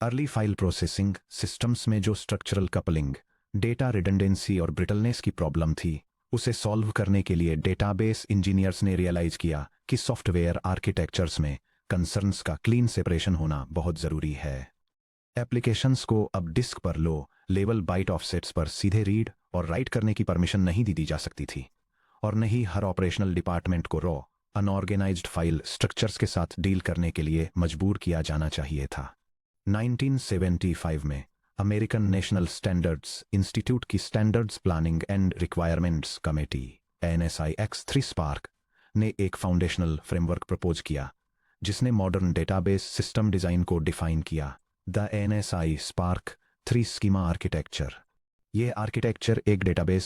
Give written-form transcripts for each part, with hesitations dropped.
Early file processing systems में जो structural coupling, data redundancy और ब्रिटलनेस की प्रॉब्लम थी, उसे सॉल्व करने के लिए डेटाबेस इंजीनियर्स ने रियलाइज किया कि सॉफ्टवेयर आर्किटेक्चर्स में कंसर्न्स का क्लीन सेपरेशन होना बहुत ज़रूरी है। एप्लीकेशंस को अब डिस्क पर लो लेवल बाइट ऑफसेट्स पर सीधे रीड और राइट करने की परमिशन नहीं दी जा सकती थी, और न ही हर ऑपरेशनल डिपार्टमेंट को रॉ अनऑर्गेनाइज्ड फाइल स्ट्रक्चर्स के साथ डील करने के लिए मजबूर किया जाना चाहिए था। 1975 में अमेरिकन नेशनल स्टैंडर्ड्स इंस्टीट्यूट की standards planning and requirements committee NSIX-3 spark ने एक फाउंडेशनल फ्रेमवर्क प्रपोज किया जिसने मॉडर्न डेटाबेस सिस्टम डिज़ाइन को डिफाइन किया। The NSI spark 3 schema architecture. यह आर्किटेक्चर एक डेटाबेस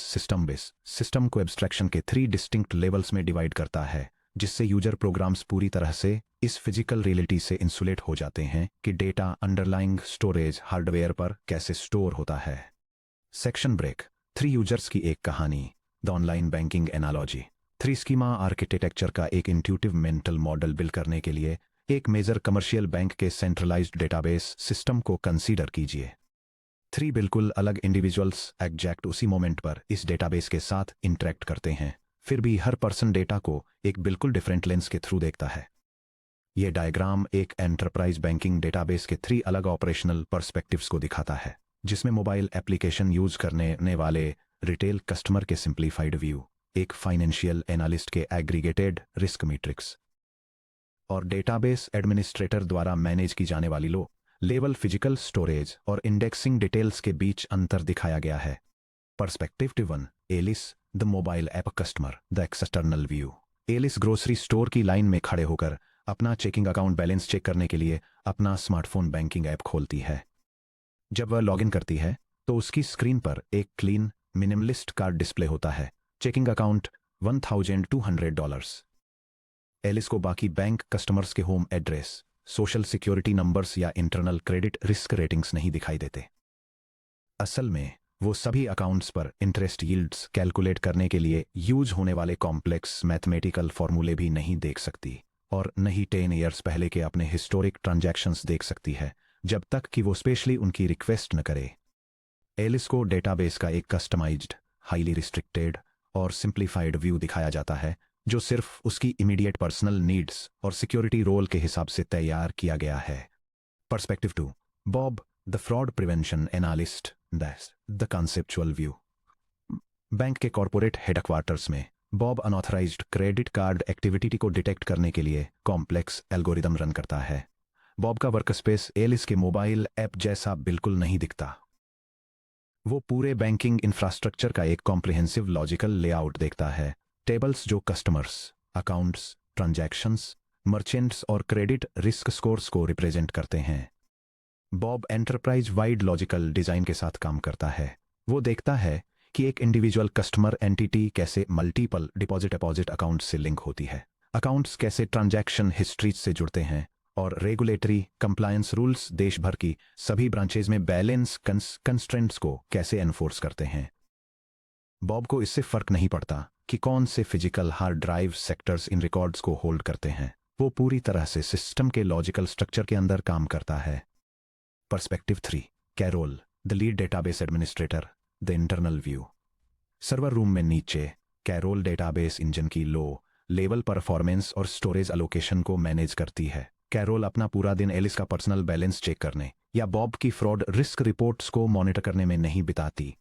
सिस्टम को एब्स्ट्रैक्शन के 3 डिस्टिंक्ट लेवल्स में डिवाइड करता है, जिससे यूजर प्रोग्राम्स पूरी तरह से इस फिजिकल रियलिटी से इंसुलेट हो जाते हैं कि डेटा अंडरलाइंग स्टोरेज हार्डवेयर पर कैसे स्टोर होता है। सेक्शन ब्रेक 3 यूजर्स की एक कहानी, the online banking analogy. 3 schema architecture का एक इंट्यूटिव मेंटल मॉडल बिल्ड करने के लिए एक मेजर कमर्शियल बैंक के सेंट्रलाइज्ड डेटाबेस सिस्टम को कंसीडर कीजिए। 3 बिल्कुल अलग इंडिविजुअल्स एग्जैक्ट उसी मोमेंट पर इस डेटाबेस के साथ इंटरेक्ट करते हैं, फिर भी हर पर्सन डेटा को एक बिल्कुल डिफरेंट लेंस के थ्रू देखता है। यह डायग्राम एक एंटरप्राइज बैंकिंग डेटाबेस के 3 अलग ऑपरेशनल पर्सपेक्टिव्स को दिखाता है, जिसमें मोबाइल एप्लीकेशन यूज करने वाले रिटेल कस्टमर के सिंप्लीफाइड व्यू, एक फाइनेंशियल एनालिस्ट के एग्रीगेटेड रिस्क मैट्रिक्स और डेटाबेस एडमिनिस्ट्रेटर द्वारा मैनेज की जाने वाली लो लेवल फिजिकल स्टोरेज और इंडेक्सिंग डिटेल्स के बीच अंतर दिखाया गया है। Perspective 1 Alice the mobile app customer the external view. Alice grocery store की लाइन में खड़े होकर अपना चेकिंग अकाउंट बैलेंस चेक करने के लिए अपना स्मार्टफोन बैंकिंग ऐप खोलती है। जब वह लॉगिन करती है तो उसकी स्क्रीन पर एक क्लीन मिनिमलिस्ट कार्ड डिस्प्ले होता है, चेकिंग अकाउंट $1,200। एलिस को बाकी बैंक कस्टमर्स के home address, social security numbers या इंटरनल क्रेडिट रिस्क रेटिंग्स नहीं दिखाई देते। असल में वो सभी अकाउंट्स पर इंटरेस्ट यील्ड्स कैलकुलेट करने के लिए यूज होने वाले कॉम्प्लेक्स मैथमेटिकल फॉर्मूले भी नहीं देख सकती, और न ही 10 ईयर्स पहले के अपने हिस्टोरिक ट्रांजैक्शंस देख सकती है, जब तक कि वो स्पेशली उनकी रिक्वेस्ट न करे। एलिस को डेटाबेस का एक कस्टमाइज्ड, हाईली रिस्ट्रिक्टेड और सिंप्लीफाइड व्यू दिखाया जाता है, जो सिर्फ उसकी इमीडिएट पर्सनल नीड्स और सिक्योरिटी रोल के हिसाब से तैयार किया गया है। Perspective 2 Bob the fraud prevention analyst the conceptual view. Bank के कॉर्पोरेट हेडक्वार्टर्स में Bob unauthorized credit card activity को डिटेक्ट करने के लिए कॉम्प्लेक्स एल्गोरिदम रन करता है। बॉब का वर्कस्पेस एलिस के मोबाइल ऐप जैसा बिल्कुल नहीं दिखता। वो पूरे बैंकिंग इंफ्रास्ट्रक्चर का एक कॉम्प्रिहेंसिव लॉजिकल लेआउट देखता है, टेबल्स जो कस्टमर्स, अकाउंट्स, ट्रांजैक्शंस, मर्चेंट्स और क्रेडिट रिस्क स्कोर्स को रिप्रेजेंट करते हैं। Bob enterprise wide logical design के साथ काम करता है। वो देखता है कि एक इंडिविजुअल कस्टमर एंटिटी कैसे मल्टीपल डिपॉजिट अकाउंट से लिंक होती है, अकाउंट्स कैसे ट्रांजैक्शन हिस्ट्री से जुड़ते हैं, और रेगुलेटरी कंप्लायंस रूल्स देश भर की सभी ब्रांचेज में बैलेंस कंस्ट्रेंट्स को कैसे एनफोर्स करते हैं। बॉब को इससे फर्क नहीं पड़ता कि कौन से physical hard drive sectors in records को होल्ड करते हैं, वो पूरी तरह से सिस्टम के लॉजिकल स्ट्रक्चर के अंदर काम करता है। Perspective 3 Carol the lead database administrator the internal view. Server room में नीचे कैरोल डेटाबेस इंजन की लो लेवल परफॉर्मेंस और स्टोरेज अलोकेशन को मैनेज करती है। कैरोल अपना पूरा दिन एलिस का पर्सनल बैलेंस चेक करने या बॉब की फ्रॉड रिस्क रिपोर्ट्स को मॉनिटर करने में नहीं बिताती।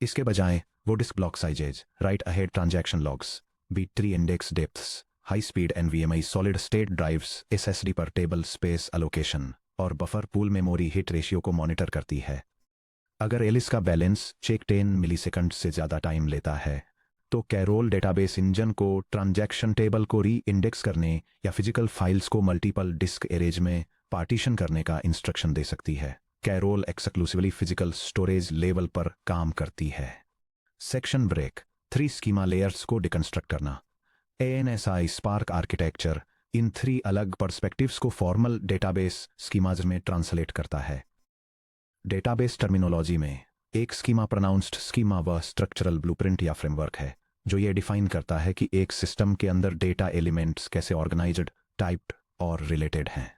इसके बजाय वो disk block sizes, right ahead transaction logs, B3 index depths, high speed NVMe solid state drives, SSD पर टेबल स्पेस अलोकेशन और buffer pool memory hit ratio को मॉनिटर करती है। अगर एलिस का बैलेंस चेक 10 मिलीसेकंड से ज़्यादा टाइम लेता है तो कैरोल डेटाबेस इंजन को ट्रांजैक्शन टेबल को री इंडेक्स करने या फिजिकल फाइल्स को मल्टीपल डिस्क एरेज में पार्टीशन करने का इंस्ट्रक्शन दे सकती है। Carol exclusively physical storage level पर काम करती है। सेक्शन ब्रेक 3 स्कीमा लेयर्स को डिकंस्ट्रक्ट करना। ANSI स्पार्क आर्किटेक्चर इन 3 अलग पर्सपेक्टिव्स को फॉर्मल डेटाबेस स्कीमाज में ट्रांसलेट करता है। डेटाबेस टर्मिनोलॉजी में एक स्कीमा प्रोनाउंस्ड स्कीमा वह स्ट्रक्चरल ब्लूप्रिंट या फ्रेमवर्क है जो ये डिफाइन करता है कि एक सिस्टम के अंदर डेटा एलिमेंट्स कैसे ऑर्गेनाइज्ड, टाइप्ड और रिलेटेड हैं।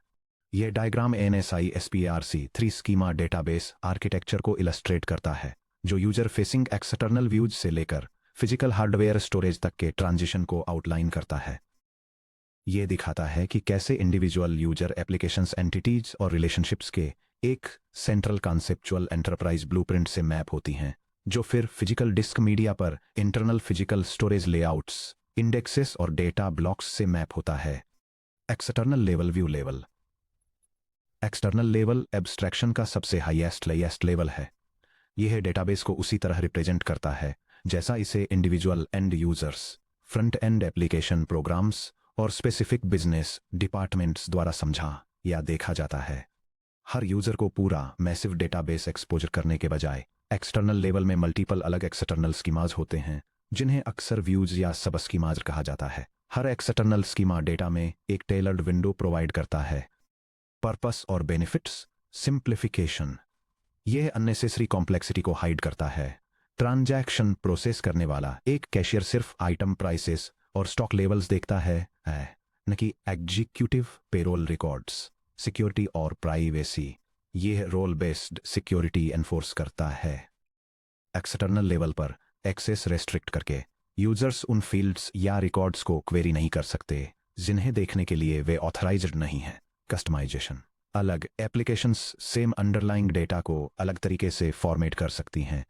यह diagram NSI-SPARC3 schema database architecture को इलस्ट्रेट करता है, जो यूजर फेसिंग एक्सटर्नल व्यूज से लेकर फिजिकल हार्डवेयर स्टोरेज तक के ट्रांजिशन को आउटलाइन करता है। यह दिखाता है कि कैसे इंडिविजुअल यूजर एप्लीकेशंस एंटिटीज और रिलेशनशिप्स के एक सेंट्रल कॉन्सेप्चुअल एंटरप्राइज ब्लूप्रिंट से मैप होती हैं, जो फिर फिजिकल डिस्क मीडिया पर internal physical storage layouts, indexes और डेटा ब्लॉक्स से मैप होता है। External level view level. External level abstraction का सबसे हाईएस्ट लेवल है। यह डेटाबेस को उसी तरह रिप्रेजेंट करता है जैसा इसे individual and users, front end application programs और स्पेसिफिक बिजनेस डिपार्टमेंट्स द्वारा समझा या देखा जाता है। हर यूजर को पूरा मैसिव डेटाबेस एक्सपोजर करने के बजाय एक्सटर्नल लेवल में मल्टीपल अलग एक्सटर्नल स्कीमाज होते हैं, जिन्हें अक्सर व्यूज या सब स्कीमाज कहा जाता है। हर एक्सटर्नल स्कीमा डेटा में एक टेलर्ड विंडो प्रोवाइड करता है। पर्पस और बेनिफिट्स। सिंप्लीफिकेशन। यह अननेसेसरी कॉम्प्लेक्सिटी को हाइड करता है। ट्रांजैक्शन प्रोसेस करने वाला एक कैशियर सिर्फ आइटम प्राइसेस और स्टॉक लेवल्स देखता है, न कि एग्जीक्यूटिव पेरोल रिकॉर्ड्स। सिक्योरिटी और प्राइवेसी। यह रोल बेस्ड सिक्योरिटी एनफोर्स करता है। एक्सटर्नल लेवल पर एक्सेस रेस्ट्रिक्ट करके यूजर्स उन फील्ड्स या रिकॉर्ड्स को क्वेरी नहीं कर सकते जिन्हें देखने के लिए वे ऑथराइज्ड नहीं हैं। कस्टमाइजेशन। अलग एप्लीकेशंस सेम अंडरलाइंग डेटा को अलग तरीके से फॉर्मेट कर सकती हैं।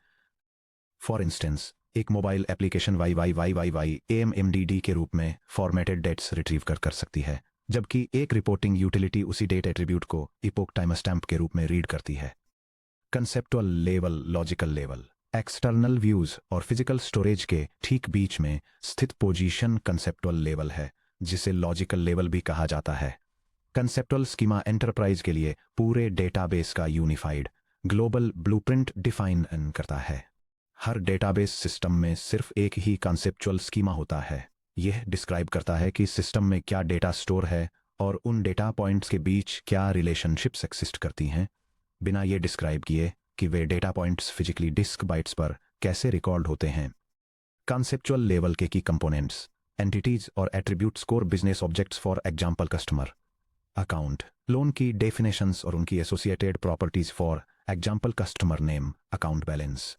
फॉर इंस्टेंस, एक मोबाइल एप्लीकेशन AMMDD के रूप में फॉर्मेटेड डेट्स रिट्रीव कर सकती है, जबकि एक रिपोर्टिंग यूटिलिटी उसी डेट एट्रीब्यूट को इपोक टाइमस्टैम्प के रूप में रीड करती है। Conceptual level, logical level. External views और फिजिकल स्टोरेज के ठीक बीच में स्थित पोजीशन कंसेप्चुअल लेवल है, जिसे लॉजिकल लेवल भी कहा जाता है। कंसेप्चुअल स्कीमा एंटरप्राइज के लिए पूरे डेटाबेस का यूनिफाइड ग्लोबल ब्लूप्रिंट डिफाइन करता है। हर डेटाबेस सिस्टम में सिर्फ एक ही कंसेप्चुअल स्कीमा होता है। यह डिस्क्राइब करता है कि सिस्टम में क्या डेटा स्टोर है और उन डेटा पॉइंट्स के बीच क्या रिलेशनशिप्स एक्सिस्ट करती हैं, बिना ये डिस्क्राइब किए कि वे data points physically disk bytes पर कैसे रिकॉर्ड होते हैं। कंसेप्चुअल लेवल के की कंपोनेंट्स, एंटिटीज और attributes core business objects for example customer account, loan की डेफिनेशंस और उनकी associated properties for example customer name, account balance.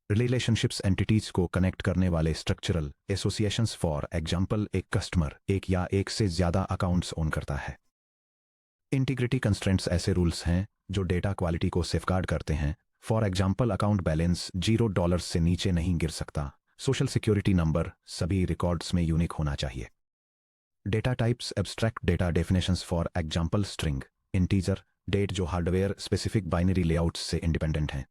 Relationships entities को कनेक्ट करने वाले स्ट्रक्चरल एसोसिएशंस फॉर एग्जांपल एक कस्टमर एक या एक से ज्यादा अकाउंट्स ओन करता है। इंटीग्रिटी कंस्ट्रेंट्स ऐसे रूल्स हैं जो डेटा क्वालिटी को सेफगार्ड करते हैं। फॉर एग्जांपल अकाउंट बैलेंस $0 से नीचे नहीं गिर सकता। सोशल सिक्योरिटी नंबर सभी रिकॉर्ड्स में यूनिक होना चाहिए। Data types, abstract data definitions for example string, integer, date जो हार्डवेयर स्पेसिफिक बाइनरी लेआउट्स से इंडिपेंडेंट हैं।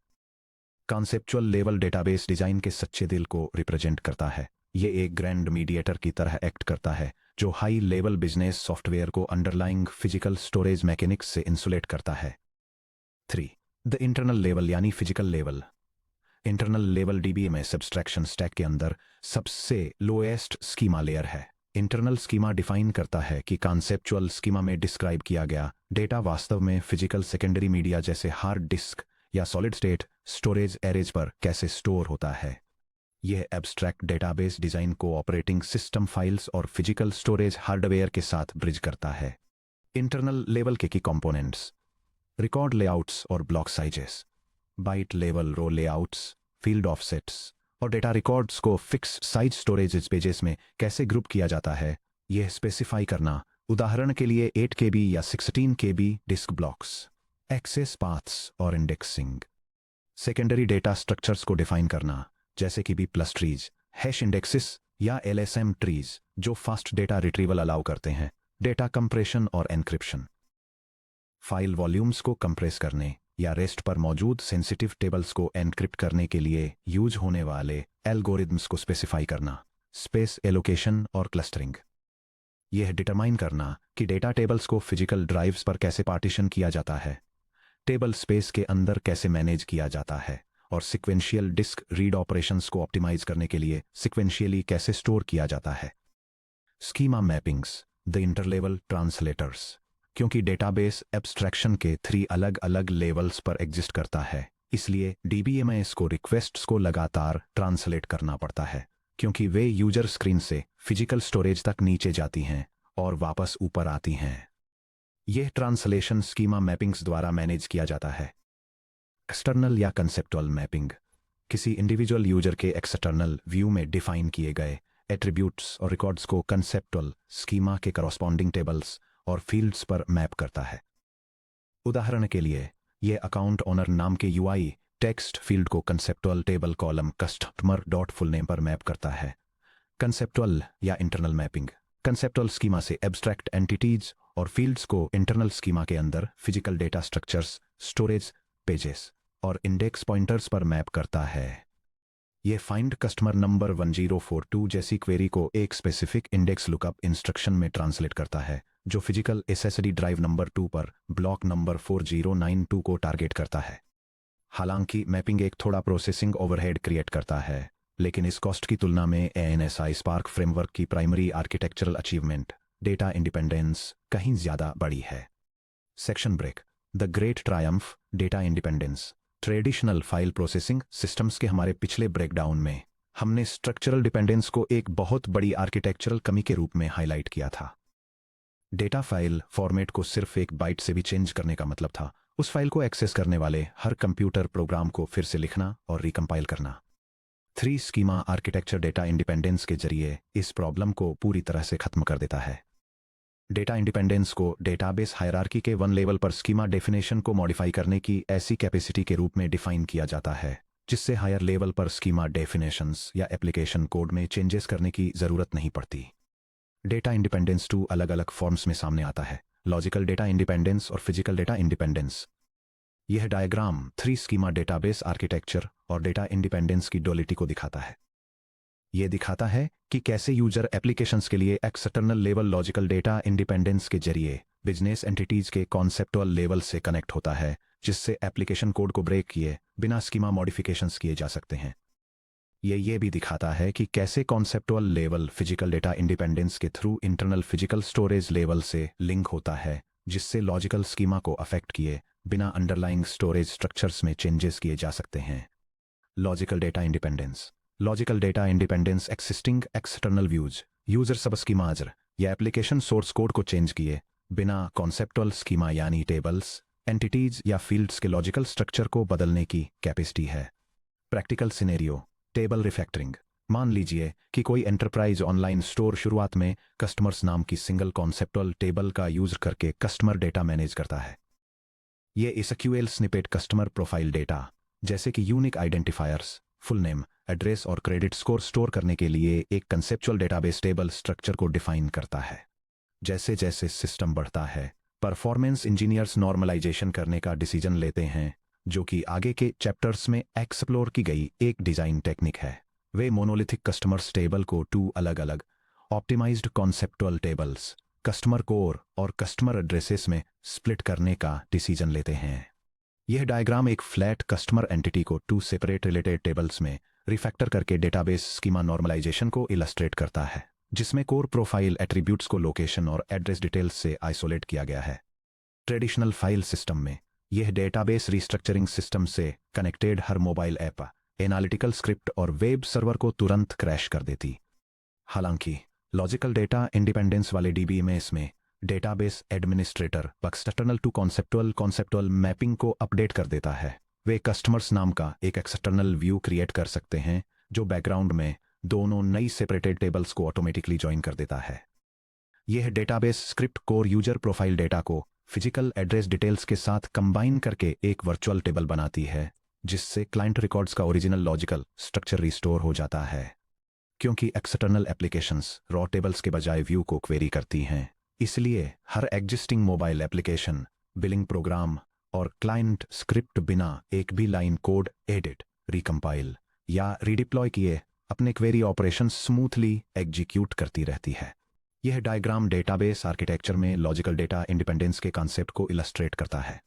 कॉन्सेप्चुअल लेवल डेटाबेस डिजाइन के सच्चे दिल को रिप्रेजेंट करता है। ये एक ग्रैंड मीडिएटर की तरह एक्ट करता है जो हाई लेवल बिजनेस सॉफ्टवेयर को अंडरलाइंग फिजिकल स्टोरेज मैकेनिक्स से इंसुलेट करता है। 3. द इंटरनल लेवल यानी physical level. Internal level DBMS abstraction stack के अंदर सबसे लोएस्ट स्कीमा लेयर है। इंटरनल स्कीमा डिफाइन करता है कि कॉन्सेप्चुअल स्कीमा में डिस्क्राइब किया गया डेटा वास्तव में फिजिकल सेकेंडरी मीडिया जैसे हार्ड डिस्क या सॉलिड स्टेट स्टोरेज एरेज पर कैसे स्टोर होता है। यह एब्स्ट्रैक्ट डेटाबेस डिजाइन को ऑपरेटिंग सिस्टम फाइल्स और फिजिकल स्टोरेज हार्डवेयर के साथ ब्रिज करता है। इंटरनल लेवल के की कंपोनेंट्स, रिकॉर्ड लेआउट्स और ब्लॉक साइजेस, बाइट लेवल रो लेआउट्स, फील्ड ऑफसेट्स और डेटा रिकॉर्ड्स को फिक्स साइज स्टोरेज पेजेस में कैसे ग्रुप किया जाता है, यह स्पेसिफाई करना। उदाहरण के लिए 8 KB या 16 KB disk blocks. Access paths और इंडेक्सिंग। सेकेंडरी डेटा स्ट्रक्चर्स को डिफाइन करना, जैसे कि B+ ट्रीज, हैश इंडेक्सेस या LSM ट्रीज जो फास्ट डेटा रिट्रीवल अलाउ करते हैं। डेटा कंप्रेशन और एन्क्रिप्शन। फाइल वॉल्यूम्स को कंप्रेस करने या रेस्ट पर मौजूद सेंसिटिव टेबल्स को एनक्रिप्ट करने के लिए यूज होने वाले एल्गोरिथम्स को स्पेसिफाई करना। स्पेस एलोकेशन और क्लस्टरिंग। यह डिटरमाइन करना कि डेटा टेबल्स को फिजिकल ड्राइव्स पर कैसे पार्टीशन किया जाता है, टेबल स्पेस के अंदर कैसे मैनेज किया जाता है और सिक्वेंशियल डिस्क रीड ऑपरेशंस को ऑप्टिमाइज करने के लिए सिक्वेंशियली कैसे स्टोर किया जाता है। Schema mappings, the interlevel translators. क्योंकि डेटाबेस एब्स्ट्रैक्शन के 3 अलग अलग लेवल्स पर एग्जिस्ट करता है, इसलिए DBMS को रिक्वेस्ट्स को लगातार ट्रांसलेट करना पड़ता है, क्योंकि वे यूजर स्क्रीन से फिजिकल स्टोरेज तक नीचे जाती हैं और वापस ऊपर आती हैं। यह ट्रांसलेशन स्कीमा मैपिंग्स द्वारा मैनेज किया जाता है। एक्सटर्नल या कंसेप्चुअल मैपिंग किसी इंडिविजुअल यूजर के एक्सटर्नल व्यू में डिफाइन किए गए एट्रीब्यूट्स और रिकॉर्ड्स को कंसेप्चुअल स्कीमा के करस्पॉन्डिंग टेबल्स और फील्ड्स पर मैप करता है। उदाहरण के लिए यह अकाउंट ओनर नाम के यूआई टेक्स्ट फील्ड को conceptual table column customer dot full name पर मैप करता है। कंसेप्चुअल या इंटरनल मैपिंग कंसेप्चुअल स्कीमा से एब्स्ट्रैक्ट एंटिटीज और फील्ड्स को इंटरनल स्कीमा के अंदर physical data structures, storage pages और इंडेक्स पॉइंटर्स पर मैप करता है। यह फाइंड कस्टमर नंबर 1042 जैसी क्वेरी को एक स्पेसिफिक इंडेक्स लुकअप इंस्ट्रक्शन में ट्रांसलेट करता है, जो फिजिकल एसएसडी ड्राइव नंबर 2 पर ब्लॉक नंबर 4092 को टारगेट करता है। हालांकि मैपिंग एक थोड़ा प्रोसेसिंग ओवरहेड क्रिएट करता है, लेकिन इस कॉस्ट की तुलना में ANSI स्पार्क फ्रेमवर्क की primary architectural achievement data independence कहीं ज्यादा बड़ी है। Section break the great triumph data independence. Traditional file processing systems के हमारे पिछले ब्रेकडाउन में हमने स्ट्रक्चरल डिपेंडेंस को एक बहुत बड़ी आर्किटेक्चरल कमी के रूप में हाईलाइट किया था। डेटा फाइल फॉर्मेट को सिर्फ एक बाइट से भी चेंज करने का मतलब था उस फाइल को एक्सेस करने वाले हर कंप्यूटर प्रोग्राम को फिर से लिखना और रिकम्पाइल करना। 3 स्कीमा आर्किटेक्चर डेटा इंडिपेंडेंस के जरिए इस प्रॉब्लम को पूरी तरह से खत्म कर देता है। डेटा इंडिपेंडेंस को डेटाबेस हायरार्की के 1 लेवल पर स्कीमा डेफिनेशन को मॉडिफाई करने की ऐसी कैपेसिटी के रूप में डिफाइन किया जाता है जिससे हायर लेवल पर स्कीमा डेफिनेशंस या एप्लीकेशन कोड में चेंजेस करने की जरूरत नहीं पड़ती। डेटा इंडिपेंडेंस 2 अलग अलग फॉर्म्स में सामने आता है, लॉजिकल डेटा इंडिपेंडेंस और फिजिकल डेटा इंडिपेंडेंस। यह डायग्राम 3 स्कीमा डेटाबेस आर्किटेक्चर और डेटा इंडिपेंडेंस की डुअलिटी को दिखाता है। यह दिखाता है कि कैसे यूजर एप्लीकेशंस के लिए external level logical data independence के जरिए बिजनेस एंटिटीज के कॉन्सेप्टुअल लेवल से कनेक्ट होता है, जिससे एप्लीकेशन कोड को ब्रेक किए बिना स्कीमा मॉडिफिकेशंस किए जा सकते हैं। यह भी दिखाता है कि कैसे conceptual level physical data independence के through internal physical storage level से लिंक होता है, जिससे लॉजिकल स्कीमा को अफेक्ट किए बिना अंडरलाइंग स्टोरेज स्ट्रक्चर्स में चेंजेस किए जा सकते हैं। Logical data independence logical data independence existing external views user sub schemas या एप्लीकेशन सोर्स कोड को चेंज किए बिना कॉन्सेप्टुअल स्कीमा यानी टेबल्स, एंटिटीज या फील्ड्स के लॉजिकल स्ट्रक्चर को बदलने की कैपेसिटी है। Practical scenario table refactoring. मान लीजिए कि कोई एंटरप्राइज ऑनलाइन स्टोर शुरुआत में कस्टमर्स नाम की सिंगल कॉन्सेप्टुअल टेबल का यूज करके कस्टमर डेटा मैनेज करता है। यह SQL snippet customer profile data जैसे कि unique identifiers, full name, address और क्रेडिट स्कोर स्टोर करने के लिए एक कंसेप्चुअल डेटाबेस टेबल स्ट्रक्चर को डिफाइन करता है। जैसे जैसे सिस्टम बढ़ता है, परफॉर्मेंस इंजीनियर्स नॉर्मलाइजेशन करने का डिसीजन लेते हैं, जो कि आगे के चैप्टर्स में एक्सप्लोर की गई एक डिजाइन टेक्निक है। वे मोनोलिथिक कस्टमर्स टेबल को 2 अलग अलग optimized conceptual tables, customer core और कस्टमर एड्रेसेस में स्प्लिट करने का डिसीजन लेते हैं। यह डायग्राम एक फ्लैट कस्टमर एंटिटी को 2 सेपरेट रिलेटेड टेबल्स में रिफैक्टर करके डेटाबेस स्कीमा नॉर्मलाइजेशन को इलस्ट्रेट करता है, जिसमें कोर प्रोफाइल एट्रीब्यूट्स को लोकेशन और एड्रेस डिटेल्स से आइसोलेट किया गया है। ट्रेडिशनल फाइल सिस्टम में यह डेटाबेस रिस्ट्रक्चरिंग सिस्टम से कनेक्टेड हर मोबाइल ऐप, एनालिटिकल स्क्रिप्ट और वेब सर्वर को तुरंत क्रैश कर देती। हालांकि लॉजिकल डेटा इंडिपेंडेंस वाले DBMS में database administrator external to conceptual mapping को अपडेट कर देता है। वे कस्टमर्स नाम का एक एक्सटर्नल व्यू क्रिएट कर सकते हैं, जो बैकग्राउंड में दोनों नई सेपरेटेड टेबल्स को ऑटोमेटिकली ज्वाइन कर देता है। यह database script core user profile data को फिजिकल एड्रेस डिटेल्स के साथ कंबाइन करके एक वर्चुअल टेबल बनाती है, जिससे क्लाइंट रिकॉर्ड्स का ओरिजिनल लॉजिकल स्ट्रक्चर रिस्टोर हो जाता है। क्योंकि एक्सटर्नल एप्लीकेशंस रॉ टेबल्स के बजाय व्यू को क्वेरी करती हैं, इसलिए हर existing mobile application, billing program और क्लाइंट स्क्रिप्ट बिना एक भी लाइन कोड एडिट, रिकम्पाइल या रिडिप्लॉय किए अपने क्वेरी ऑपरेशन स्मूथली एग्जीक्यूट करती रहती है। यह डायग्राम डेटाबेस आर्किटेक्चर में लॉजिकल डेटा इंडिपेंडेंस के कॉन्सेप्ट को इलस्ट्रेट करता है।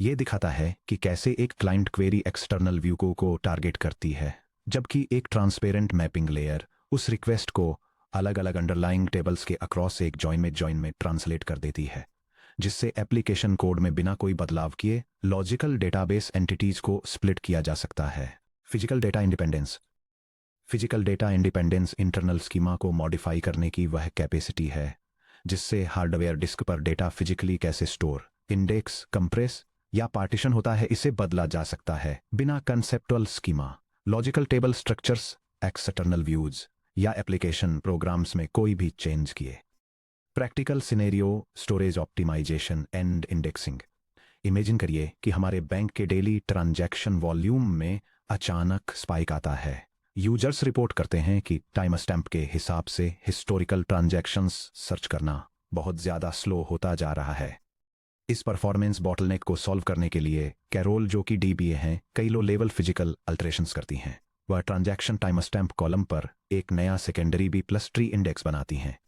यह दिखाता है कि कैसे एक क्लाइंट क्वेरी एक्सटर्नल व्यू को टारगेट करती है, जबकि एक ट्रांसपेरेंट मैपिंग लेयर उस रिक्वेस्ट को अलग अलग अंडरलाइंग टेबल्स के अक्रॉस एक जॉइन में ट्रांसलेट कर देती है, जिससे एप्लीकेशन कोड में बिना कोई बदलाव किए लॉजिकल डेटाबेस एंटिटीज को स्प्लिट किया जा सकता है। Physical data independence physical data independence internal schema को मॉडिफाई करने की वह कैपेसिटी है जिससे हार्डवेयर डिस्क पर डेटा फिजिकली कैसे स्टोर, इंडेक्स, कंप्रेस या पार्टीशन होता है इसे बदला जा सकता है बिना conceptual schema, logical table structures, external views या एप्लीकेशन प्रोग्राम्स में कोई भी चेंज किए। Practical scenario, storage optimization and indexing. Imagine करिए कि हमारे बैंक के डेली ट्रांजैक्शन वॉल्यूम में अचानक स्पाइक आता है। यूजर्स रिपोर्ट करते हैं कि टाइम स्टैम्प के हिसाब से हिस्टोरिकल ट्रांजैक्शंस सर्च करना बहुत ज़्यादा स्लो होता जा रहा है। इस परफॉर्मेंस बॉटलनेक को सॉल्व करने के लिए कैरोल, जो कि डीबीए हैं, कई लो लेवल फिजिकल अल्टरेशंस करती हैं। वह ट्रांजैक्शन टाइम स्टैम्प कॉलम पर एक नया secondary B plus tree index बनाती हैं।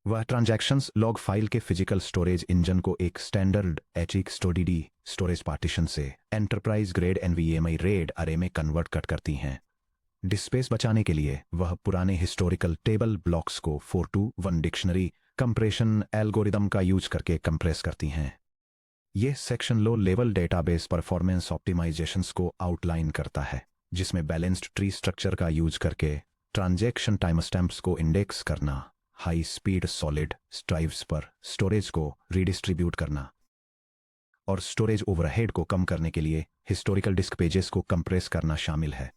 वह ट्रांजैक्शंस लॉग फाइल के फिजिकल स्टोरेज इंजन को एक स्टैंडर्ड HEXTODD स्टोरेज पार्टीशन से enterprise grade NVMe RAID array में कन्वर्ट करती हैं। डिस्पेस बचाने के लिए वह पुराने हिस्टोरिकल टेबल ब्लॉक्स को 4-to-1 डिक्शनरी कंप्रेशन एल्गोरिदम का यूज करके कंप्रेस करती हैं। यह section low level database performance optimisations को आउटलाइन करता है, जिसमें बैलेंस्ड ट्री स्ट्रक्चर का यूज करके ट्रांजैक्शन टाइम स्टैम्प्स को इंडेक्स करना, हाई स्पीड सॉलिड ड्राइव्स पर स्टोरेज को रीडिस्ट्रीब्यूट करना और स्टोरेज ओवरहेड को कम करने के लिए हिस्टोरिकल डिस्क पेजेस को कंप्रेस करना शामिल है।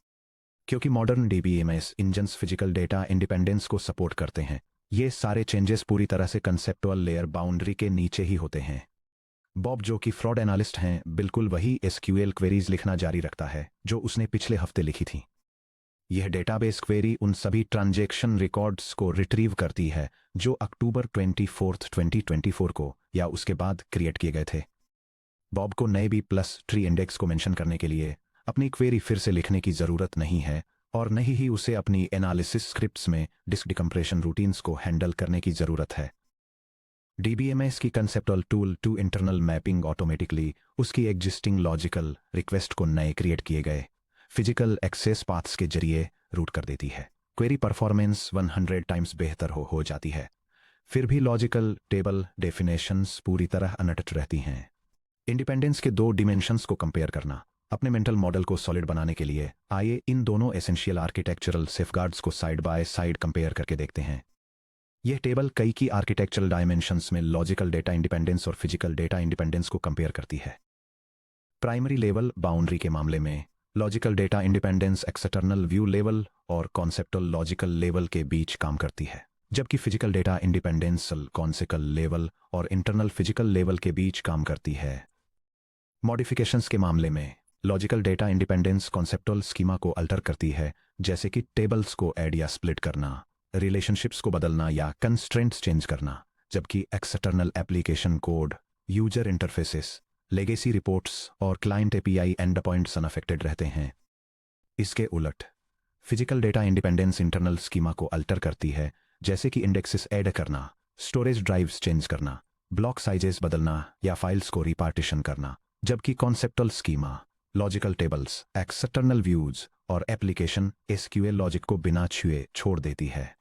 क्योंकि modern DBMS engines physical data independence को सपोर्ट करते हैं, ये सारे चेंजेस पूरी तरह से कंसेप्चुअल लेयर बाउंड्री के नीचे ही होते हैं। बॉब, जो कि फ्रॉड एनालिस्ट हैं, बिल्कुल वही SQL क्वेरीज लिखना जारी रखता है जो उसने पिछले हफ्ते लिखी थी। यह डेटाबेस क्वेरी उन सभी ट्रांजैक्शन रिकॉर्ड्स को रिट्रीव करती है जो अक्टूबर 24, 2024 को या उसके बाद क्रिएट किए गए थे। बॉब को नए बी प्लस ट्री इंडेक्स को मेंशन करने के लिए अपनी क्वेरी फिर से लिखने की ज़रूरत नहीं है और नहीं ही उसे अपनी एनालिसिस स्क्रिप्ट्स में डिस्क डिकम्प्रेशन रूटीन्स को हैंडल करने की ज़रूरत है। DBMS की conceptual tool to internal mapping automatically उसकी एग्जिस्टिंग लॉजिकल रिक्वेस्ट को नए क्रिएट किए गए फिजिकल एक्सेस पाथ्स के जरिए रूट कर देती है। क्वेरी परफॉर्मेंस 100 टाइम्स बेहतर हो जाती है। फिर भी लॉजिकल टेबल डेफिनेशंस पूरी तरह अनटच रहती हैं। इंडिपेंडेंस के दो डिमेंशंस को कंपेयर करना। अपने मेंटल मॉडल को सॉलिड बनाने के लिए आइए इन दोनों एसेंशियल आर्किटेक्चरल सेफगार्ड्स को साइड बाय साइड कंपेयर करके देखते हैं। यह टेबल कई की आर्किटेक्चरल डायमेंशंस में लॉजिकल डेटा इंडिपेंडेंस और फिजिकल डेटा इंडिपेंडेंस को कंपेयर करती है। प्राइमरी लेवल बाउंड्री के मामले में logical data independence external view level और कॉन्सेप्टल लॉजिकल लेवल के बीच काम करती है, जबकि physical data independence conceptual level और इंटरनल फिजिकल लेवल के बीच काम करती है। मॉडिफिकेशंस के मामले में logical data independence conceptual schema को अल्टर करती है, जैसे कि टेबल्स को ऐड या स्प्लिट करना, रिलेशनशिप्स को बदलना या कंस्ट्रेंट्स चेंज करना, जबकि external application code, user interfaces, legacy reports और client API end points unaffected रहते हैं। इसके उलट physical data independence internal schema को अल्टर करती है, जैसे कि इंडेक्सेस ऐड करना, स्टोरेज ड्राइव्स चेंज करना, ब्लॉक साइजेस बदलना या फाइल्स को रिपार्टीशन करना, जबकि conceptual schema logical tables, external views और एप्लीकेशन SQL लॉजिक को बिना छुए छोड़ देती है।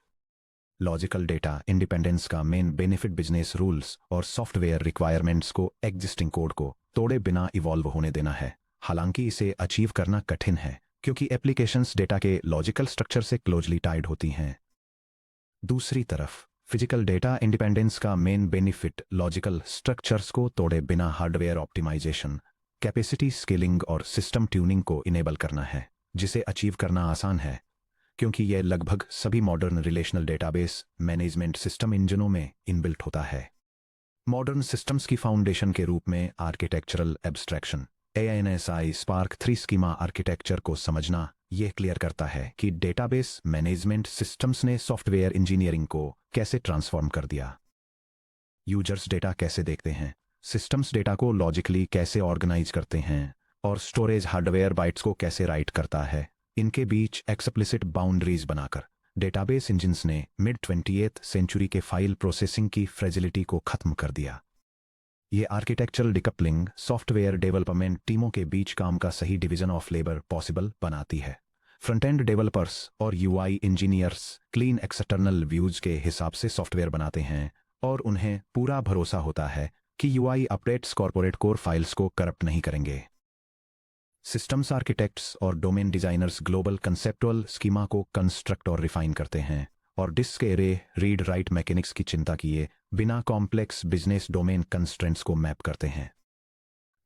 लॉजिकल डेटा इंडिपेंडेंस का मेन बेनिफिट बिजनेस रूल्स और सॉफ्टवेयर रिक्वायरमेंट्स को एग्जिस्टिंग कोड को तोड़े बिना इवॉल्व होने देना है। हालांकि इसे अचीव करना कठिन है क्योंकि एप्लीकेशंस डेटा के लॉजिकल स्ट्रक्चर से क्लोजली टाइड होती हैं। दूसरी तरफ फिजिकल डेटा इंडिपेंडेंस का मेन बेनिफिट लॉजिकल स्ट्रक्चर्स को तोड़े बिना हार्डवेयर ऑप्टिमाइजेशन, कैपेसिटी स्केलिंग और सिस्टम ट्यूनिंग को इनेबल करना है, जिसे अचीव करना आसान है क्योंकि यह लगभग सभी modern relational database management system इंजनों में इनबिल्ट होता है। मॉडर्न सिस्टम्स की फाउंडेशन के रूप में architectural abstraction ANSI spark 3 schema architecture को समझना यह क्लियर करता है कि डेटाबेस मैनेजमेंट सिस्टम्स ने सॉफ्टवेयर इंजीनियरिंग को कैसे ट्रांसफॉर्म कर दिया। यूजर्स डेटा कैसे देखते हैं, सिस्टम्स डेटा को लॉजिकली कैसे ऑर्गेनाइज करते हैं और स्टोरेज हार्डवेयर बाइट्स को कैसे राइट करता है, इनके बीच एक्सप्लिसिट बाउंड्रीज बनाकर डेटाबेस इंजिन्स ने मिड 20th सेंचुरी के फाइल प्रोसेसिंग की फ्रेजिलिटी को खत्म कर दिया। ये आर्किटेक्चरल डिकपलिंग सॉफ्टवेयर डेवलपमेंट टीमों के बीच काम का सही डिवीजन ऑफ लेबर पॉसिबल बनाती है। फ्रंट एंड डेवलपर्स और UI engineers clean external views के हिसाब से सॉफ्टवेयर बनाते हैं और उन्हें पूरा भरोसा होता है कि UI updates corporate core files को करप्ट नहीं करेंगे। सिस्टम्स आर्किटेक्ट्स और domain designers global conceptual schema को कंस्ट्रक्ट और रिफाइन करते हैं और disk array read write mechanics की चिंता किए बिना कॉम्प्लेक्स बिजनेस डोमेन कंस्ट्रेंट्स को मैप करते हैं।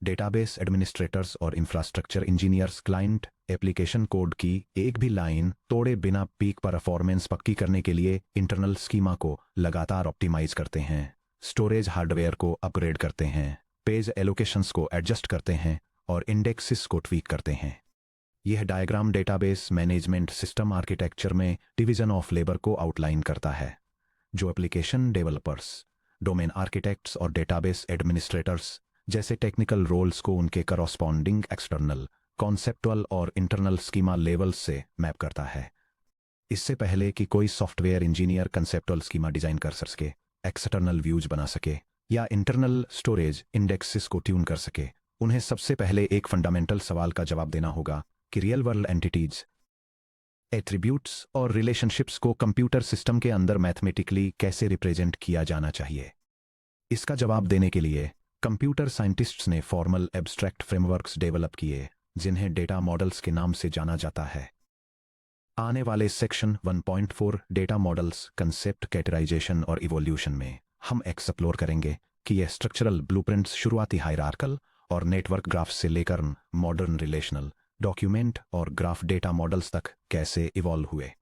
डेटाबेस एडमिनिस्ट्रेटर्स और infrastructure engineers client application code की एक भी लाइन तोड़े बिना पीक परफॉर्मेंस पक्की करने के लिए इंटरनल स्कीमा को लगातार ऑप्टिमाइज करते हैं, स्टोरेज हार्डवेयर को अपग्रेड करते हैं, पेज एलोकेशंस को एडजस्ट करते हैं और इंडेक्सेस को ट्वीक करते हैं। यह diagram database management system architecture में डिवीजन ऑफ लेबर को आउटलाइन करता है, जो एप्लीकेशन डेवलपर्स, डोमेन आर्किटेक्ट्स और डेटाबेस एडमिनिस्ट्रेटर्स जैसे टेक्निकल रोल्स को उनके करॉस्पॉन्डिंग एक्सटर्नल, कॉन्सेप्टुअल और इंटरनल स्कीमा लेवल्स से मैप करता है। इससे पहले कि कोई सॉफ्टवेयर इंजीनियर कंसेप्टुअल स्कीमा डिजाइन कर सके, एक्सटर्नल व्यूज बना सके या इंटरनल स्टोरेज इंडेक्सेस को ट्यून कर सके, उन्हें सबसे पहले एक फंडामेंटल सवाल का जवाब देना होगा कि रियल वर्ल्ड एंटिटीज, एट्रीब्यूट्स और रिलेशनशिप्स को कंप्यूटर सिस्टम के अंदर मैथमेटिकली कैसे रिप्रेजेंट किया जाना चाहिए। इसका जवाब देने के लिए कंप्यूटर साइंटिस्ट्स ने फॉर्मल एब्स्ट्रैक्ट फ्रेमवर्क्स डेवलप किए जिन्हें डेटा मॉडल्स के नाम से जाना जाता है। आने वाले section 1.4 data models, concept, categorization और इवोल्यूशन में हम एक्सप्लोर करेंगे कि यह स्ट्रक्चरल ब्लूप्रिंट्स शुरुआती हायरार्कल और नेटवर्क ग्राफ्स से लेकर मॉडर्न रिलेशनल, डॉक्यूमेंट और ग्राफ डेटा मॉडल्स तक कैसे इवॉल्व हुए।